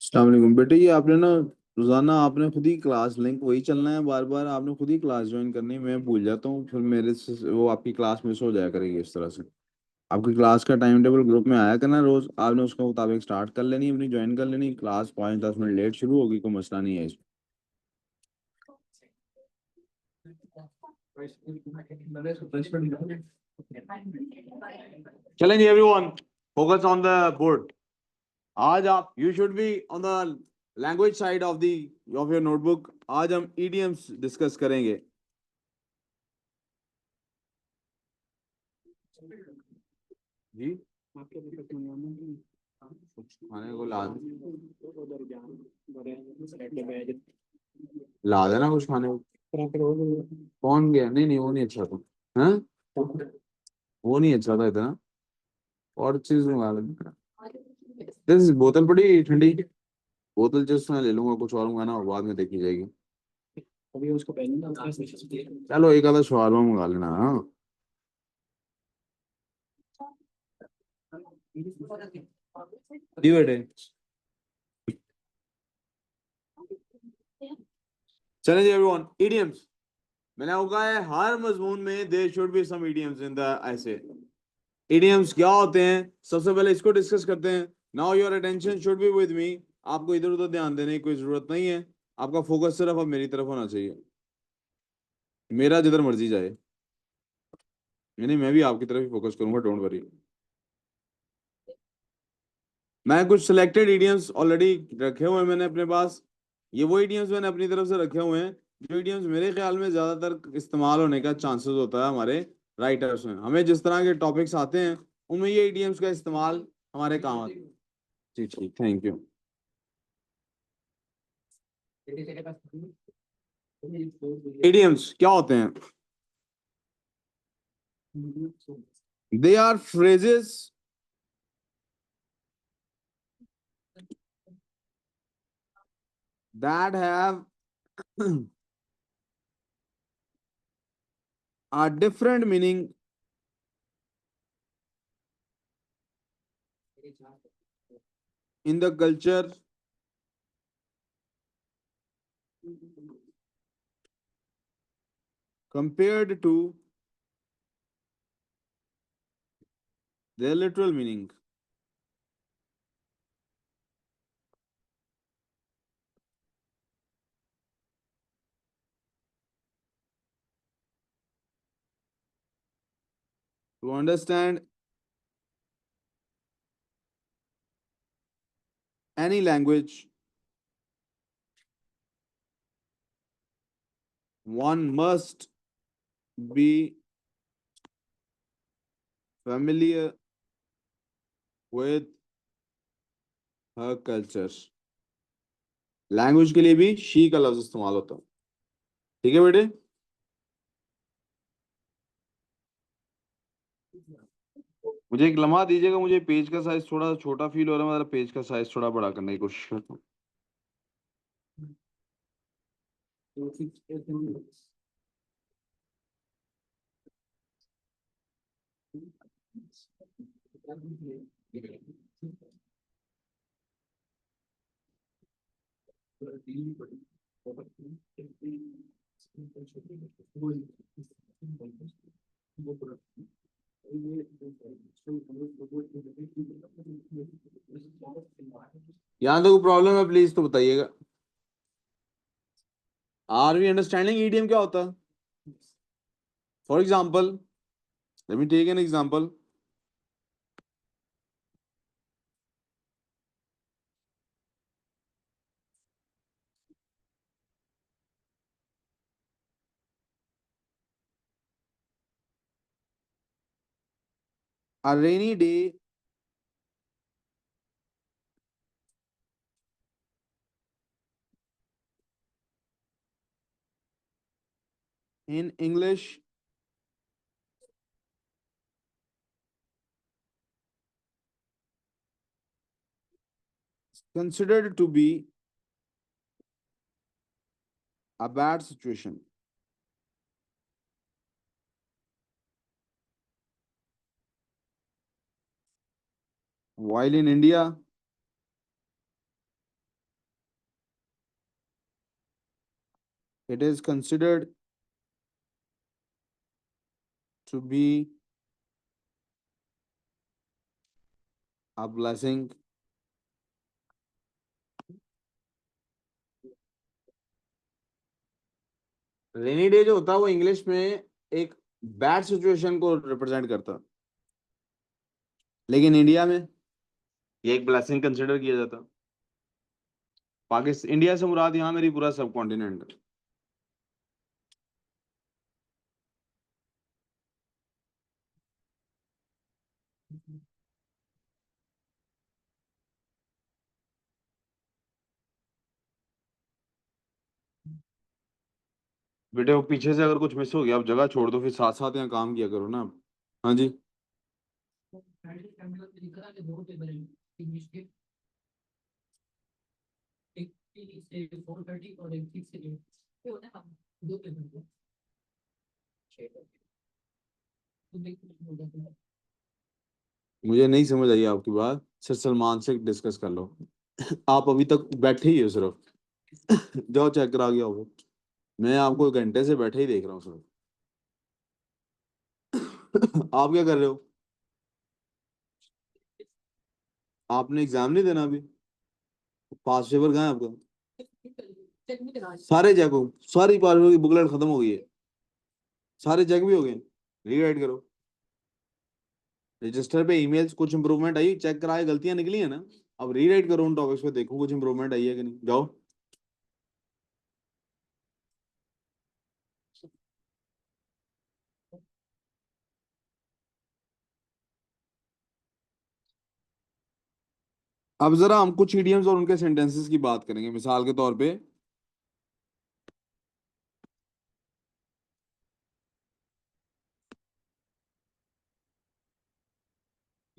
अस्सलाम वालेकुम बेटे, ये आपने ना रोजाना आपने खुद ही क्लास लिंक वही चलना है, बार बार आपने खुद ही क्लास ज्वाइन करनी है। मैं भूल जाता हूँ, फिर मेरे से वो आपकी क्लास मिस हो जाया करेगी इस तरह से। आपकी क्लास का टाइम टेबल ग्रुप में आया करना रोज, आपने उसके मुताबिक स्टार्ट कर लेनी, अपनी ज्वाइन कर लेनी। क्लास 5-10 मिनट लेट शुरू होगी, कोई मसला नहीं है इसमें। चलें जी everyone, focus on the board. आज आप you should be on the language side of the of your notebook. आज हम ईडीएम्स डिस्कस करेंगे। जी, कुछ खाने को ला देना, कुछ खाने को। कौन गया? नहीं नहीं, वो नहीं अच्छा था। हाँ, वो नहीं अच्छा था इतना। और चीज मंगा लेना। बोतल पड़ी ठंडी, बोतल जस्ट मैं ले लूंगा, कुछ और मंगाना और बाद में देखी जाएगी। चलो एक आधा शवारमा मंगा लेना। हाँ, जी बेटे। चलें जी एवरीवन, इडियम्स। मैंने आपको कहा है हर मजमून में there should be some idioms in the essay. Idioms क्या होते हैं, सबसे पहले इसको डिस्कस करते हैं। Now your attention should be with me. आपको इधर उधर ध्यान देने की कोई जरूरत नहीं है। आपका फोकस सिर्फ अब मेरी तरफ होना चाहिए, मेरा जिधर मर्जी जाए, यानी मैं भी आपकी तरफ ही फोकस करूंगा, डोंट वरी। मैं कुछ सिलेक्टेड इडियम्स ऑलरेडी रखे हुए हैं मैंने अपने पास। ये वो इडियम्स मैंने अपनी तरफ से रखे हुए हैं जो इडियम्स मेरे ख्याल में ज्यादातर इस्तेमाल होने का चांसेस होता है हमारे राइटर्स में। हमें जिस तरह के टॉपिक्स आते हैं उनमें ये इडियम्स का इस्तेमाल हमारे काम आता है। जी ठीक, थैंक यू। इडियम्स क्या होते हैं? They are phrases that have a different meaning in the culture compared to their literal meaning. To understand any language, one must be familiar with her culture. Language के लिए भी she का लफ्ज इस्तेमाल होता है। ठीक है बेटे। मुझे एक लम्हा दीजिएगा, मुझे पेज का साइज थोड़ा छोटा फील हो रहा है, मेरा पेज का साइज थोड़ा बड़ा करने की कोशिश करता हूँ। यहाँ तो कोई प्रॉब्लम है प्लीज तो बताइएगा। आर वी अंडरस्टैंडिंग ईडीएम क्या होता है? For example, let me take an example. A rainy day in English is considered to be a bad situation. while in India it is considered to be a blessing. Rainy day जो होता है वो English में एक bad situation को represent करता है, लेकिन इंडिया में ये एक ब्लेसिंग कंसिडर किया जाता है। पाकिस्तान इंडिया से मुराद यहाँ मेरी पूरा सब कॉन्टिनेंट है। बेटे वो पीछे से अगर कुछ मिस हो गया आप जगह छोड़ दो, फिर साथ साथ यहाँ काम किया करो ना। हाँ जी। मुझे नहीं समझ आई आपकी बात, सर सलमान से डिस्कस कर लो। आप अभी तक बैठे ही हो सिर्फ। जाओ चेक करा गया हो। मैं आपको एक घंटे से बैठे ही देख रहा हूँ सर। आप क्या कर रहे हो? आपने एग्जाम नहीं देना अभी? पास पेपर कहाँ है आपका? सारे चेक हो, सारी पास पेपर की बुकलेट खत्म हो गई है, सारे चेक भी हो गए, रीराइट करो। रजिस्टर पे ईमेल्स कुछ इंप्रूवमेंट आई, चेक कराए, गलतियां निकली है ना? अब रीराइट करो उन टॉपिक्स पे, देखो कुछ इंप्रूवमेंट आई है कि नहीं, जाओ। अब जरा हम कुछ इडियम्स और उनके सेंटेंसेस की बात करेंगे, मिसाल के तौर पे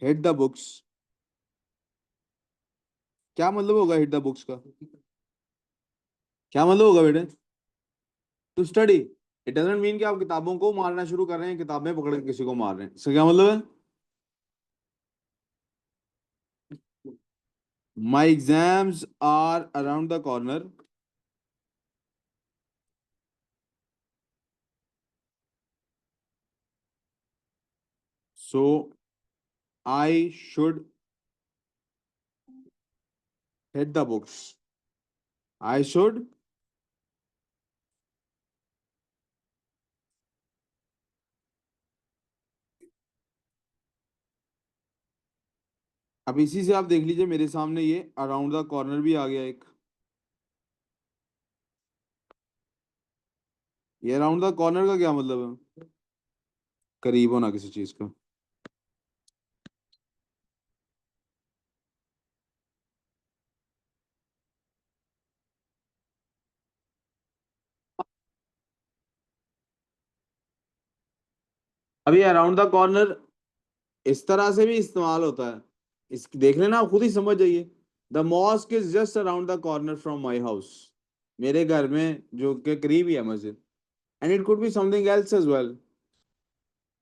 हिट द बुक्स। क्या मतलब होगा हिट द बुक्स का? क्या मतलब होगा बेटे? To study. It doesn't mean कि आप किताबों को मारना शुरू कर रहे हैं, किताबें पकड़ के किसी को मार रहे हैं, इसका क्या मतलब है? My exams are around the corner, so I should hit the books. I should. अब इसी से आप देख लीजिए मेरे सामने ये अराउंड द कॉर्नर भी आ गया एक। ये अराउंड द कॉर्नर का क्या मतलब है? करीब होना किसी चीज का। अब ये अराउंड द कॉर्नर इस तरह से भी इस्तेमाल होता है, इस देख लेना, आप खुद ही समझ जाइए। The mosque is just around the corner from my house. मेरे घर में जो के करीब ही है मस्जिद। And it could be something else as well.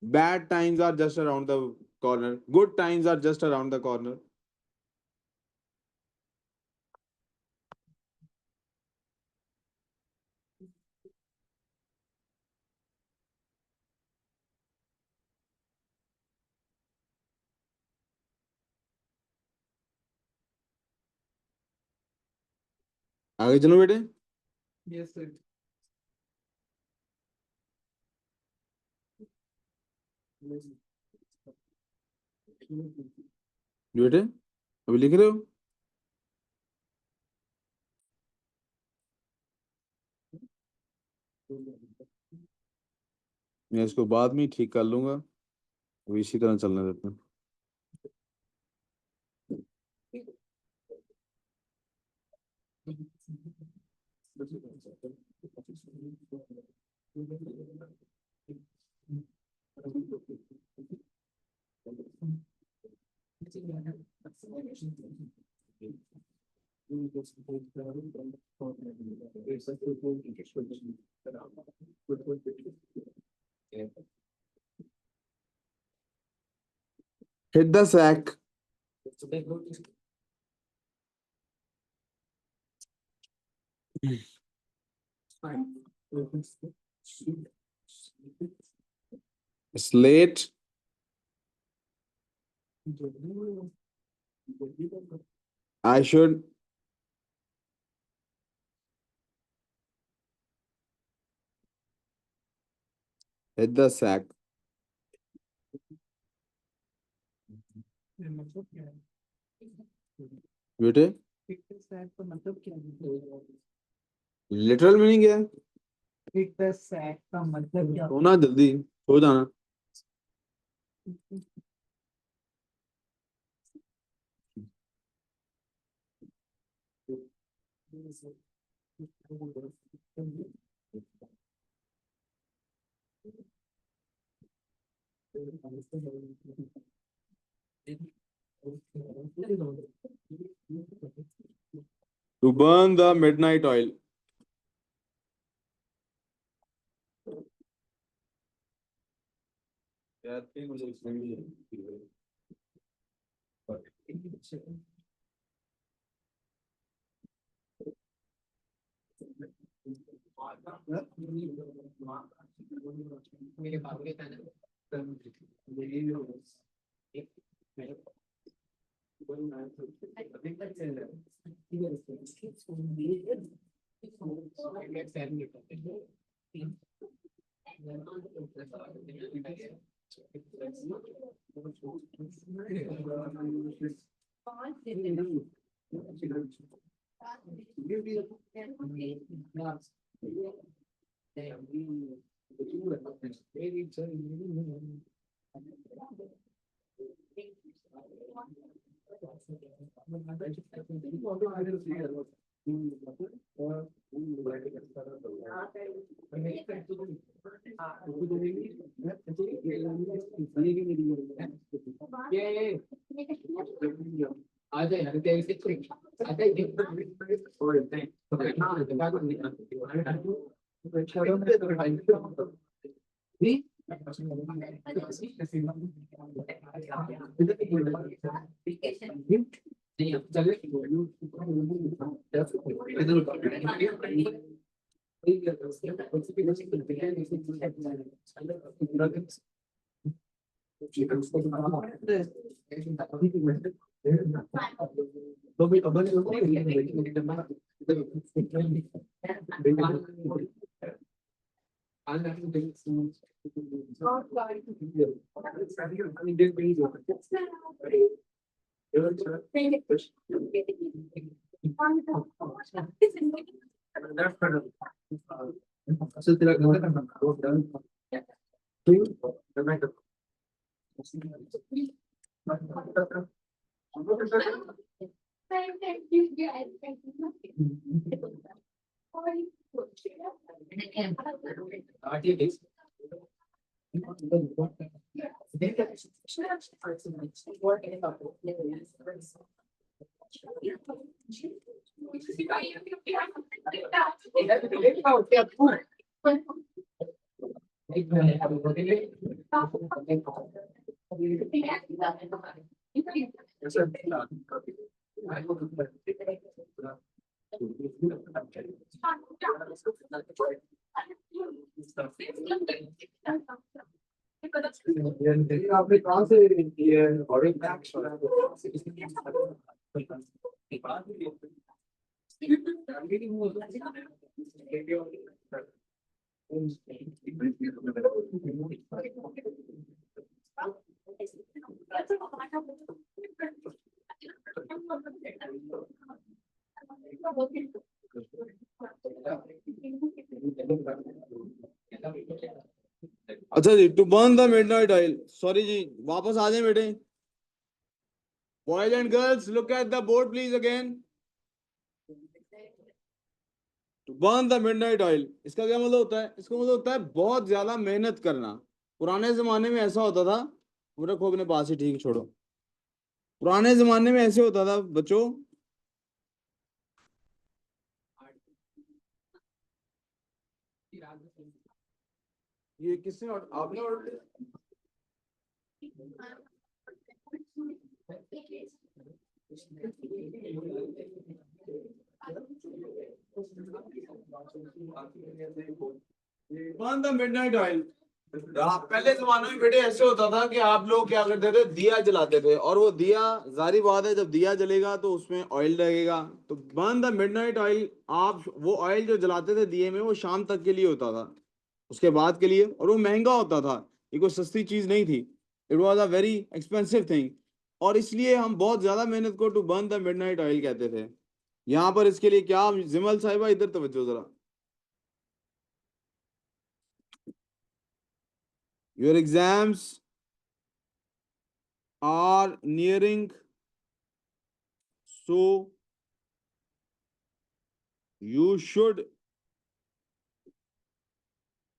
Bad times are just around the corner, good times are just around the corner. आगे चलो बेटे। Yes sir. बेटे अभी लिख रहे हो? मैं इसको बाद में ही ठीक कर लूंगा, अभी इसी तरह चलने देते हैं। Hit the sack. Slate. I should hit the sack. बेटे लिटरल मीनिंग क्या है? सोना जल्दी सो जाना. To burn the midnight oil. आपने कहाँ से ये ऑडियो अच्छा जी, to burn the midnight oil. Sorry जी, वापस आ जाए बेटे. Boys and girls, look at the board please again. To burn the midnight oil, इसका क्या मतलब होता है? इसका मतलब होता है बहुत ज्यादा मेहनत करना. पुराने जमाने में ऐसा होता था. पूरा को अपने पास ही, ठीक, छोड़ो. पुराने जमाने में ऐसे होता था बच्चों. ये किसने आपने order burn the midnight oil. पहले जमाने में बेटे ऐसे होता था कि आप लोग क्या करते थे, दिया जलाते थे, और वो दिया, जारी बात है, जब दिया जलेगा तो उसमें ऑयल लगेगा। तो बर्न द मिडनाइट ऑयल, आप वो ऑयल जो जलाते थे दिए में, वो शाम तक के लिए होता था, उसके बाद के लिए, और वो महंगा होता था, ये कोई सस्ती चीज नहीं थी। It was a very expensive thing, और इसलिए हम बहुत ज्यादा मेहनत को to burn the midnight oil कहते थे। यहाँ पर इसके लिए क्या, जिमल साहिबा इधर तवज्जो जरा। Your exams are nearing, so you should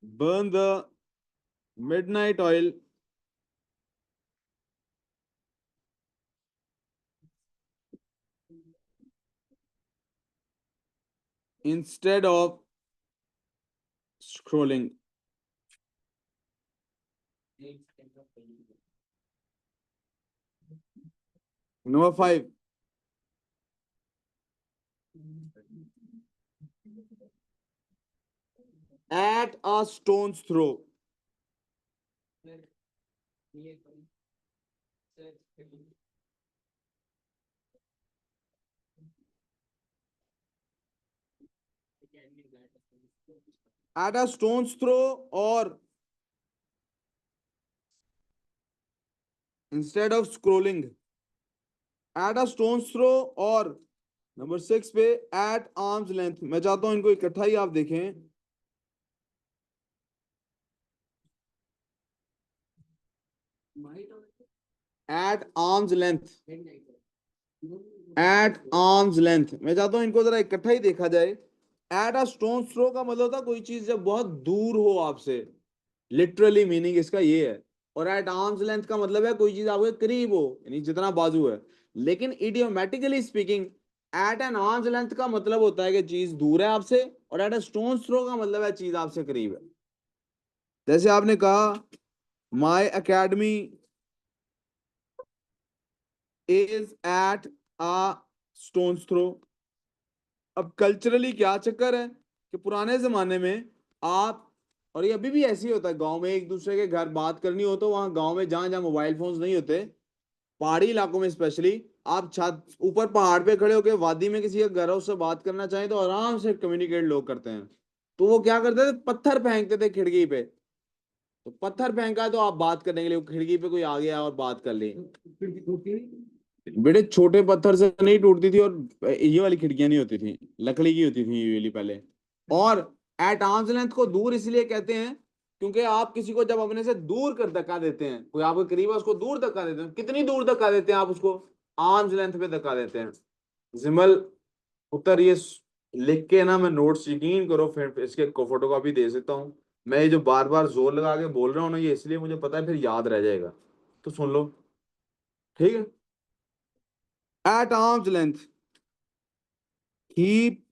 burn the midnight oil instead of scrolling. Number 5, at a stone's throw. At a stone's throw, or instead of scrolling. At a stone's throw, और number 6 पे at arm's length। मैं चाहता हूं इनको इकट्ठा ही आप देखें। At arm's length, at arm's length, मैं चाहता हूं इनको जरा इकट्ठा ही देखा जाए। एट अ स्टोन थ्रो का मतलब होता है कोई चीज जब बहुत दूर हो आपसे, लिटरली मीनिंग इसका ये है। और एट आर्म्स लेंथ का मतलब है कोई चीज आपके करीब हो, यानी जितना बाजू है। लेकिन idiomatically speaking, at an arm's length का मतलब होता है कि चीज दूर है आपसे, और एट अ स्टोन थ्रो का मतलब है चीज आपसे करीब है। जैसे आपने कहा my academy is at a stone throw. अब कल्चरली क्या चक्कर है कि पुराने जमाने में आप, और ये अभी भी ऐसे ही होता है, गांव में एक दूसरे के घर बात करनी हो तो वहां गांव में जहां जहां मोबाइल फोन्स नहीं होते, पहाड़ी इलाकों में स्पेशली, आप छत ऊपर पहाड़ पे खड़े होकर वादी में किसी के घर उससे बात करना चाहें तो आराम से कम्युनिकेट लोग करते हैं। तो वो क्या करते थे, पत्थर फेंकते थे खिड़की पे। तो पत्थर फेंका तो आप बात करने के लिए, खिड़की पे कोई आ गया और बात कर ली। बेटे छोटे पत्थर से नहीं टूटती थी, और ये वाली खिड़कियां नहीं होती थी, लकड़ी की होती थी ये वाली पहले। और एट आर्म्स लेंथ को दूर इसलिए कहते हैं क्योंकि आप किसी को जब अपने से दूर कर धक्का देते हैं, कोई आपके करीब है उसको दूर धक्का देते हैं, कितनी दूर धक्का देते हैं आप उसको, आर्म्स लेंथ पे धक्का देते हैं। जिमल उत्तर ये लिख के ना, मैं नोट्स यकीन करो फिर इसके फोटो कॉपी दे सकता हूँ। मैं ये जो बार बार जोर लगा के बोल रहा हूँ ना, ये इसलिए मुझे पता है फिर याद रह जाएगा। तो सुन लो, ठीक है। At arm's length, keep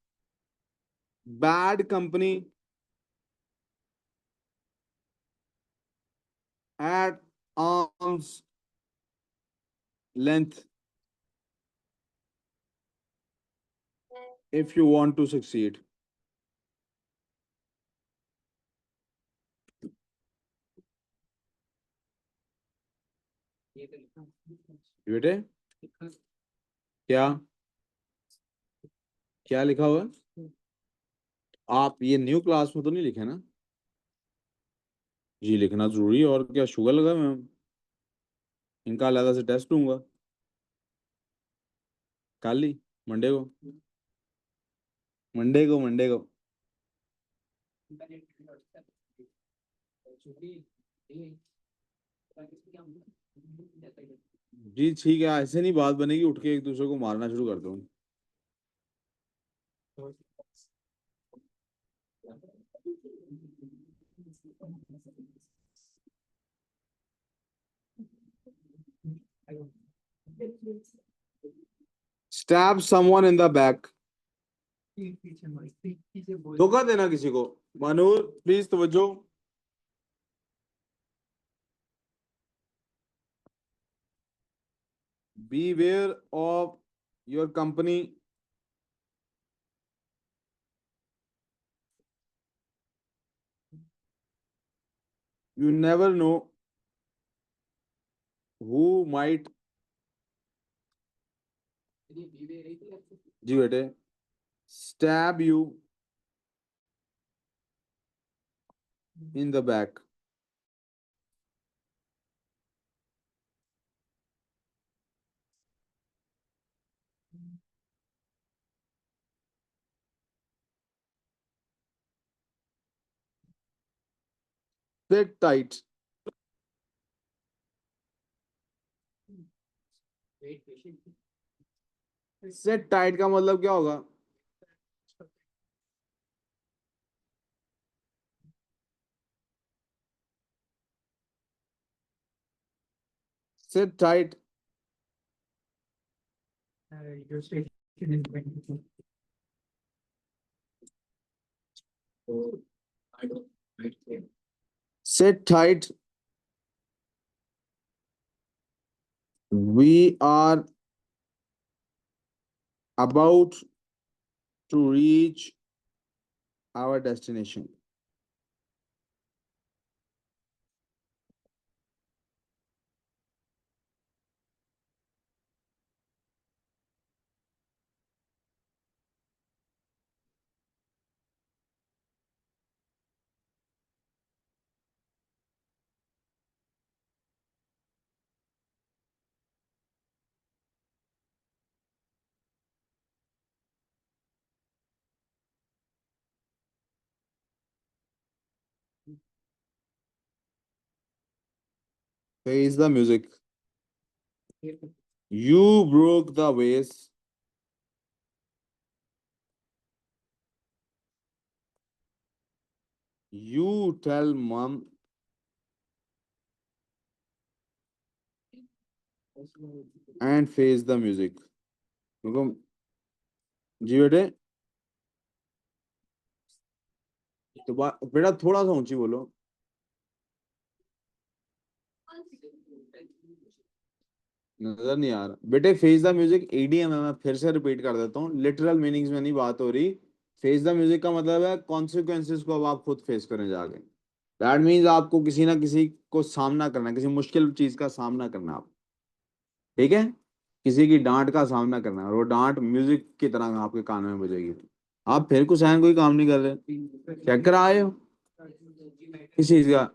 bad company at arm's length if you want to succeed. बेटे क्या, क्या लिखा हुआ है? आप ये न्यू क्लास में तो नहीं लिखे ना? जी लिखना जरूरी है, और क्या शुगर लगा मैम, इनका अलग से टेस्ट दूंगा कल ही, मंडे को, मंडे को। जी ठीक है, ऐसे नहीं बात बनेगी, उठ के एक दूसरे को मारना शुरू कर दो। Stab someone in the back, धोखा देना किसी को। मानूर प्लीज तवज्जो। Beware of your company You never know who might. जी बेटे, stab you in the back. Sit tight. Sit tight का मतलब क्या होगा? Sit tight. Your station is going to. Oh, I don't. Right there. Sit tight. We are about to reach our destination. Face the music. You broke the vase. You tell mom and face the music. देखो जी बेटे, तो बेटा थोड़ा सा ऊंची बोलो. नजर नहीं आ रहा बेटे. फेस द म्यूजिक ईडीएम है. मैं फिर से रिपीट कर देता हूँ, लिटरल मीनिंग्स में नहीं बात हो रही. फेस द म्यूजिक का मतलब है कॉन्सिक्वेंसेस को अब आप खुद फेस करें जाके. दैट मीन्स आपको किसी ना किसी को सामना करना है, किसी मुश्किल चीज का सामना करना है आप. ठीक है, किसी की डांट का सामना करना है, और वो डांट म्यूजिक की तरह आपके कान में बजेगी. आप फिर कुछ सहन कोई काम नहीं कर रहे. चेक करा आए हो किस चीज का?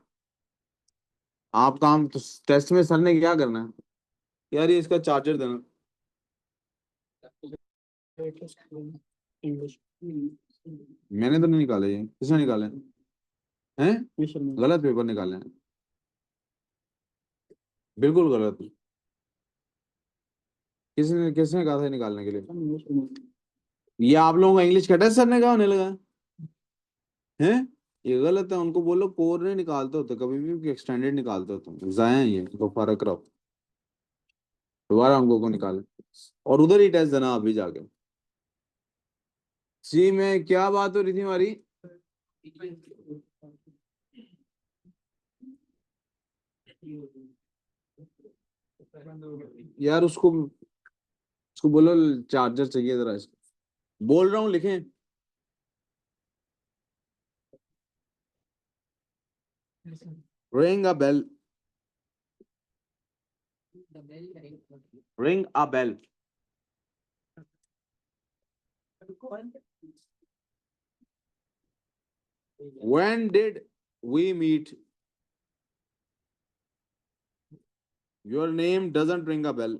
आप काम तो टेस्ट में सर ने क्या करना है? यार ये इसका चार्जर देना. English. मैंने तो नहीं निकाले, ये किसने निकाले हैं? Mission. गलत पेपर निकाले हैं, बिल्कुल गलत. किसने किसने कहा था निकालने के लिए? ये आप लोगों का इंग्लिश का टेस्ट सर ने कहा होने लगा है? ये गलत है. उनको बोलो कोर नहीं निकालते होते कभी भी, एक्सटेंडेड निकालते होते. जाए हैं ये तो फर्क रहो. दोबारा उनको को निकाले और उधर ही टेस्ट देना अभी जाके. सी में क्या बात हो रही थी हमारी? यार उसको बोलो चार्जर चाहिए जरा इसको. बोल रहा हूँ लिखें. Ring a bell. Ring a bell. When did we meet? Your name doesn't ring a bell.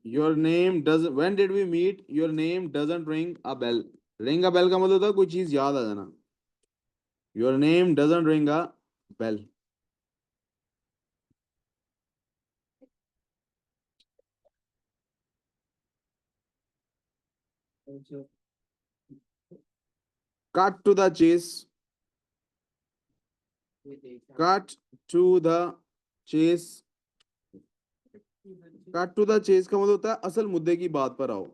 Your name doesn't. When did we meet? Your name doesn't ring a bell. Ring a bell का मतलब होता है कोई चीज याद आ जाना. Your name doesn't ring a bell. Cut to the chase. Cut to the chase. Cut to the chase का मतलब होता है असल मुद्दे की बात पर आओ.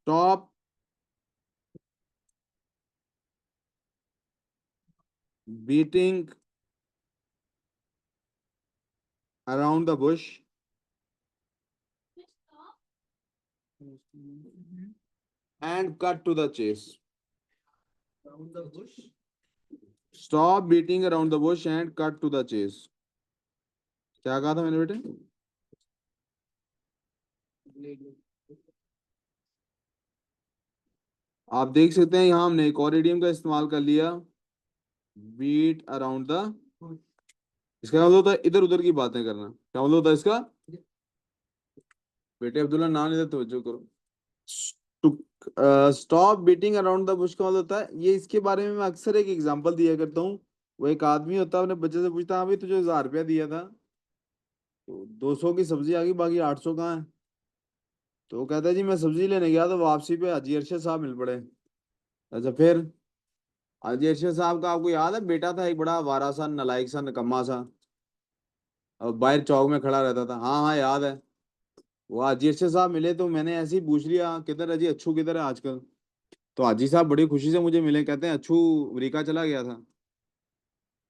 Stop beating around the bush and cut to the chase. Around the bush. Stop beating around the bush and cut to the chase. क्या कहा था मैंने बेटे? आप देख सकते हैं यहाँ हमने एक और इडियम का इस्तेमाल कर लिया, बीट अराउंड द। इसका मतलब होता है इधर उधर की बातें करना। क्या मतलब होता है इसका? बेटे अब्दुल्ला नाम नहीं, तवज्जो करो। Stop beating around the Bush का मतलब होता है, ये इसके बारे में मैं अक्सर एक एग्जांपल दिया करता हूँ। वो एक आदमी होता है, अपने बच्चे से पूछता है, हाँ भाई तुझे 1000 रुपया दिया था, तो 200 की सब्जी आ गई, बाकी 800 कहाँ है? तो वो कहता है जी मैं सब्जी लेने गया तो वापसी पे हाजी अरशद साहब मिल पड़े। अच्छा फिर? हाजी अरशद साहब का आपको याद है? बेटा था एक बड़ा वारा सा, नालायक सा, निकम्मा सा, और बाहर चौक में खड़ा रहता था। हाँ हाँ याद है। वो हाजी अरशद साहब मिले तो मैंने ऐसे ही पूछ लिया, किधर है जी अच्छू, किधर है आजकल? तो हाजी साहब बड़ी खुशी से मुझे मिले, कहते हैं अच्छू अमेरिका चला गया था।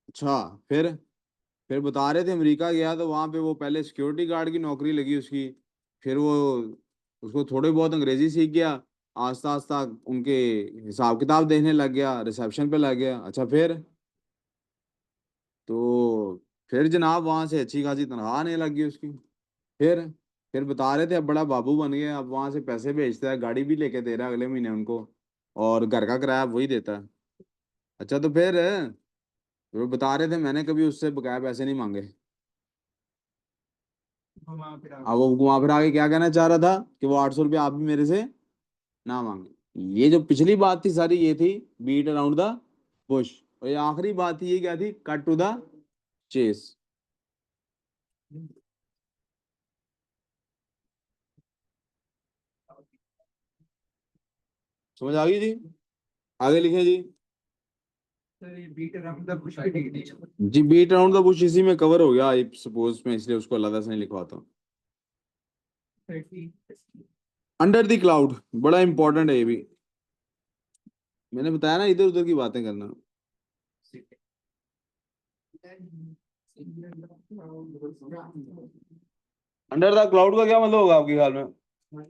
अच्छा फिर बता रहे थे अमेरिका गया तो वहां पे वो पहले सिक्योरिटी गार्ड की नौकरी लगी उसकी, फिर वो उसको थोड़ी बहुत अंग्रेजी सीख गया, आस्ता आस्ता उनके हिसाब किताब देखने लग गया, रिसेप्शन पे लग गया। अच्छा तो फिर जनाब वहां से अच्छी खासी तनख्वाह आने लगी उसकी। फिर फिर बता रहे थे अब बड़ा बाबू बन गया, अब वहां से पैसे भेजता है, गाड़ी भी लेके दे रहा है अगले महीने उनको, और घर का किराया वही देता है। अच्छा तो फिर वो बता रहे थे मैंने कभी उससे बकाया पैसे नहीं मांगे। घुमा फिरा अब वो घुमा फिरा के क्या कहना चाह रहा था कि वो 800 रुपया आप भी मेरे से ना मांगे। ये जो पिछली बात थी सारी ये थी बीट अराउंड द बुश, और ये आखिरी बात थी ये क्या थी? Cut to the chase. समझ आ गई जी? आगे लिखें जी। सर ये बीट अराउंड द बुश पे लिख दीजिए। जी बीट अराउंड द बुश इसी में कवर हो गया आई सपोज, मैं इसलिए उसको अलग से नहीं लिखवाता हूँ। 30 अंडर द क्लाउड बड़ा इंपॉर्टेंट है ये भी, मैंने बताया ना इधर उधर की बातें करना। अंडर द क्लाउड का क्या मतलब होगा आपके ख्याल में?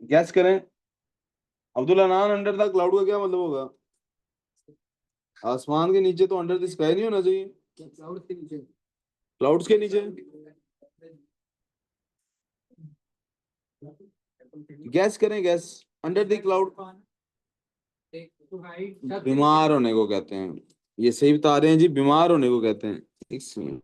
गैस करें। अब्दुल अनान, अंडर द क्लाउड का क्या मतलब होगा? आसमान के नीचे तो अंडर द स्काई नहीं होना चाहिए? क्लाउड के नीचे। क्लाउड्स के नीचे? गैस करें, गैस। अंडर द क्लाउड बीमार होने को कहते हैं। ये सही बता रहे हैं जी, बीमार होने को कहते हैं। एक minute.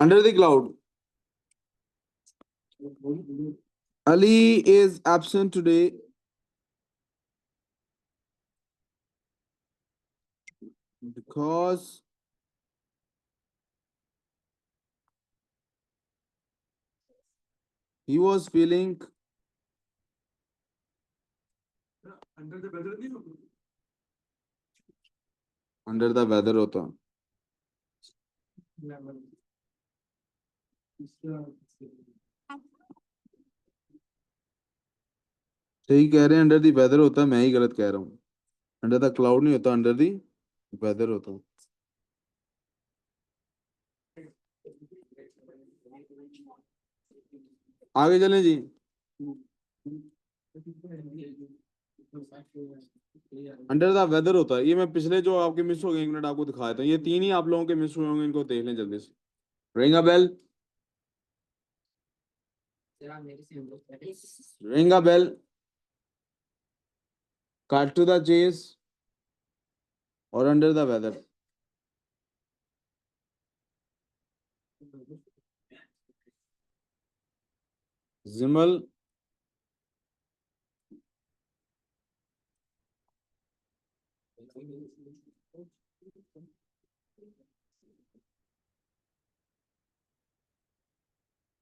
Under the cloud, Ali is absent today because he was feeling under the weather नहीं होगा। under the weather होता। सही कह रहे हैं, अंडर द वेदर होता है, मैं ही गलत कह रहा हूँ। अंडर द क्लाउड नहीं होता, अंडर द वेदर होता। आगे चलें जी। अंडर द वेदर होता है, ये मैं पिछले जो आपके मिस हो गए 1 मिनट आपको दिखाया था, ये 3 ही आप लोगों के मिस हुए होंगे, इनको देख लें जल्दी से। Ring a bell, ring a bell, cut to the chase और अंडर द वेदर। जिमल,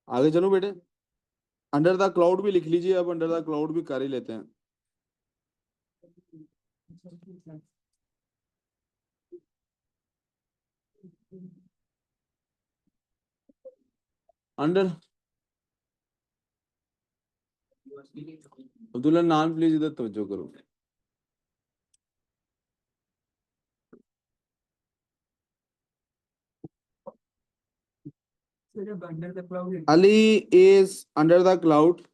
आगे चलो बेटे। अंडर द क्लाउड भी लिख लीजिए, अब अंडर द क्लाउड भी कर ही लेते हैं। अंडर। अब्दुल्ला नाम प्लीज इधर तवज्जो करो। Under the cloud. Ali is under the cloud.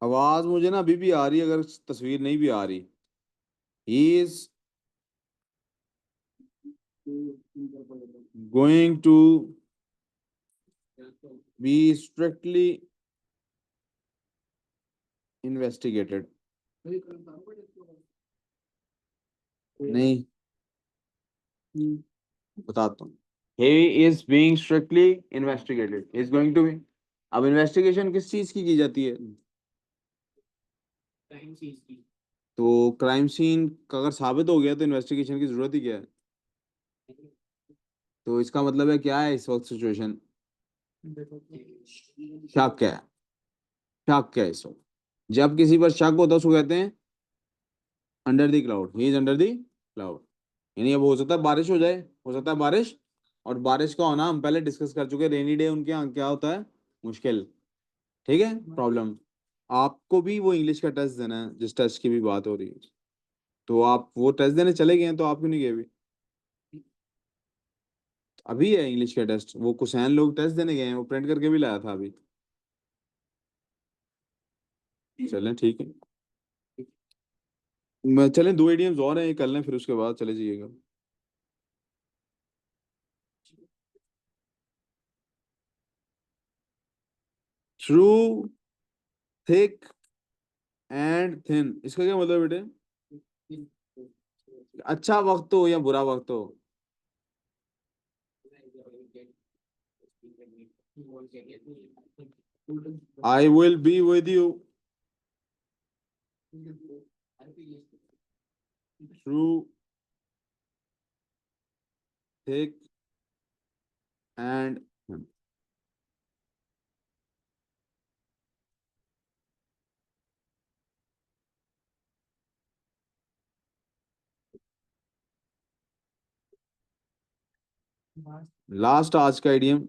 आवाज मुझे ना अभी भी आ रही है, अगर तस्वीर नहीं भी आ रही। He is going to be strictly investigated. नहीं, बताता हूँ। He is being strictly investigated. He is going to be. अब इन्वेस्टिगेशन किस चीज की जाती है? तो क्राइम सीन का अगर साबित हो गया तो इन्वेस्टिगेशन की जरूरत ही क्या है? तो इसका मतलब है क्या है इस वक्त सिचुएशन? शक है। शक है इस वक्त। जब किसी पर शक होता है उसको कहते हैं under the cloud. He is under the cloud. यानी अब हो सकता है बारिश हो जाए, हो सकता है बारिश। और बारिश का होना हम पहले डिस्कस कर चुके हैं, रेनी डे उनके यहाँ क्या होता है? मुश्किल। ठीक है, प्रॉब्लम। आपको भी वो इंग्लिश का टेस्ट देना है जिस टेस्ट की भी बात हो रही है, तो आप वो टेस्ट देने चले गए हैं, तो आप क्यों नहीं गए अभी? अभी है इंग्लिश का टेस्ट, वो कुसैन लोग टेस्ट देने गए हैं, वो प्रिंट करके भी लाया था अभी। चलें ठीक है, मैं चलें 2 इडियम्स और हैं, ये कर लें फिर उसके बाद चले जाइएगा। ट्रू, थिक एंड थिन, इसका क्या मतलब बेटे? अच्छा वक्त हो या बुरा वक्त हो? I will be with you. True, thick and thin. Last आज का इडियम।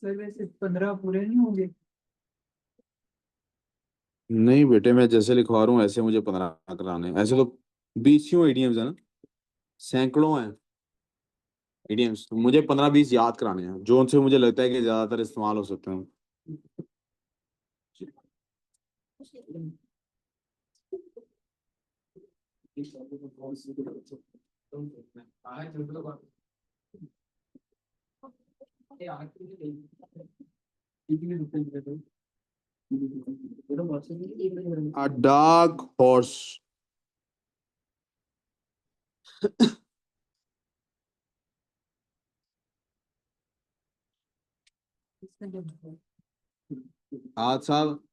सर वैसे 15 पूरे नहीं होंगे? नहीं बेटे, मैं जैसे लिखवा रहा हूँ ऐसे मुझे 15 कराने हैं। ऐसे तो 20 इडियम्स है ना, सैकड़ों हैं इडियम्स, तो मुझे 15-20 याद कराने हैं जो उनसे मुझे लगता है कि ज्यादातर इस्तेमाल हो सकते हैं। A dark horse. आज साहब,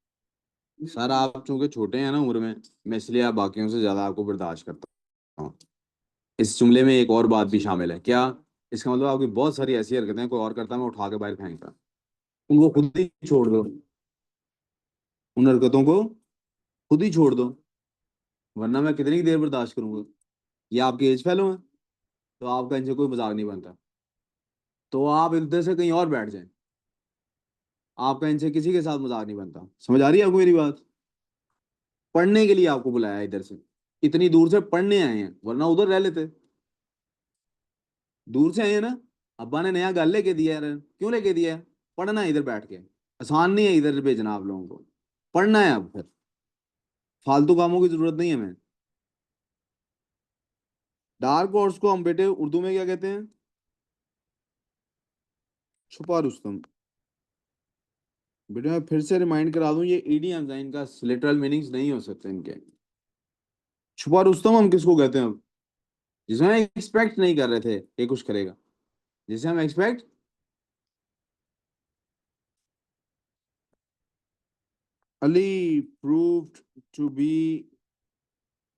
सर आप चूंकि छोटे हैं ना उम्र में, मैं इसलिए आप बाकियों से ज्यादा आपको बर्दाश्त करता हूँ। इस जुमले में एक और बात भी शामिल है क्या? इसका मतलब आपकी बहुत सारी ऐसी हरकतें हैं, कोई और करता मैं उठा के बाहर फेंकता। उनको खुद ही छोड़ दो, उन हरकतों को खुद ही छोड़ दो, वरना मैं कितनी देर बर्दाश्त करूंगा? ये आपके एज फेलो हैं, तो आपका इनसे कोई मजाक नहीं बनता। तो आप इधर से कहीं और बैठ जाएं, आपका इनसे किसी के साथ मजाक नहीं बनता। समझ आ रही है आपको मेरी बात? पढ़ने के लिए आपको बुलाया है इधर से, इतनी दूर से पढ़ने आए हैं, वरना उधर रह लेते। दूर से आए हैं ना, अब्बा ने नया घर लेके दिया है, क्यों लेके दिया है? पढ़ना है इधर बैठ के। आसान नहीं है इधर भेजना आप लोगों को, पढ़ना है। अब फिर फालतू कामों की जरूरत नहीं है हमें। डार्क हॉर्स को हम बेटे उर्दू में क्या कहते हैं? छुपा रुस्तम। बेटे मैं फिर से रिमाइंड करा दूं, ये इडियम्स हैं, इनका लिटरल मीनिंग्स नहीं हो सकते इनके। छुपा रुस्तम हम किसको कहते हैं? जिसे हम एक्सपेक्ट नहीं कर रहे थे ये कुछ करेगा, जिसे हम expect. Ali proved to be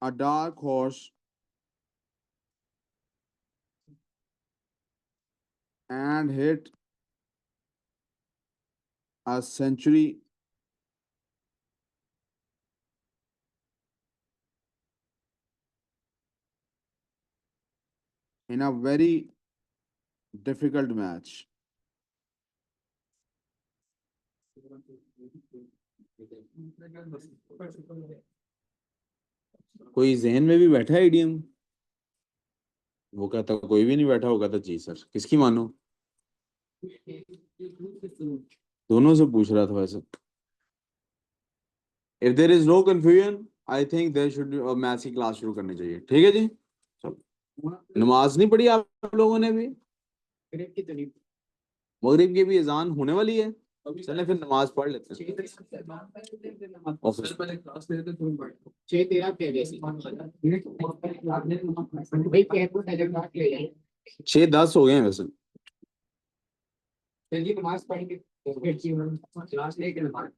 a dark horse and hit a century in a very difficult match. कोई जहन में भी बैठा है ईडीएम? वो कहता कोई भी नहीं बैठा होगा तो जी सर, किसकी मानो? दोनों से पूछ रहा था वैसे। If there is no confusion I think there should be maths की क्लास शुरू करनी चाहिए। ठीक है जी, चलो। नमाज नहीं पढ़ी आप लोगों ने भी? मगरिब की भी अजान होने वाली है, चले फिर नमाज पढ़ लेते हैं। 6:10 हो गए हैं वैसे। चलिए नमाज पढ़ेंगे क्लास लेके नमाज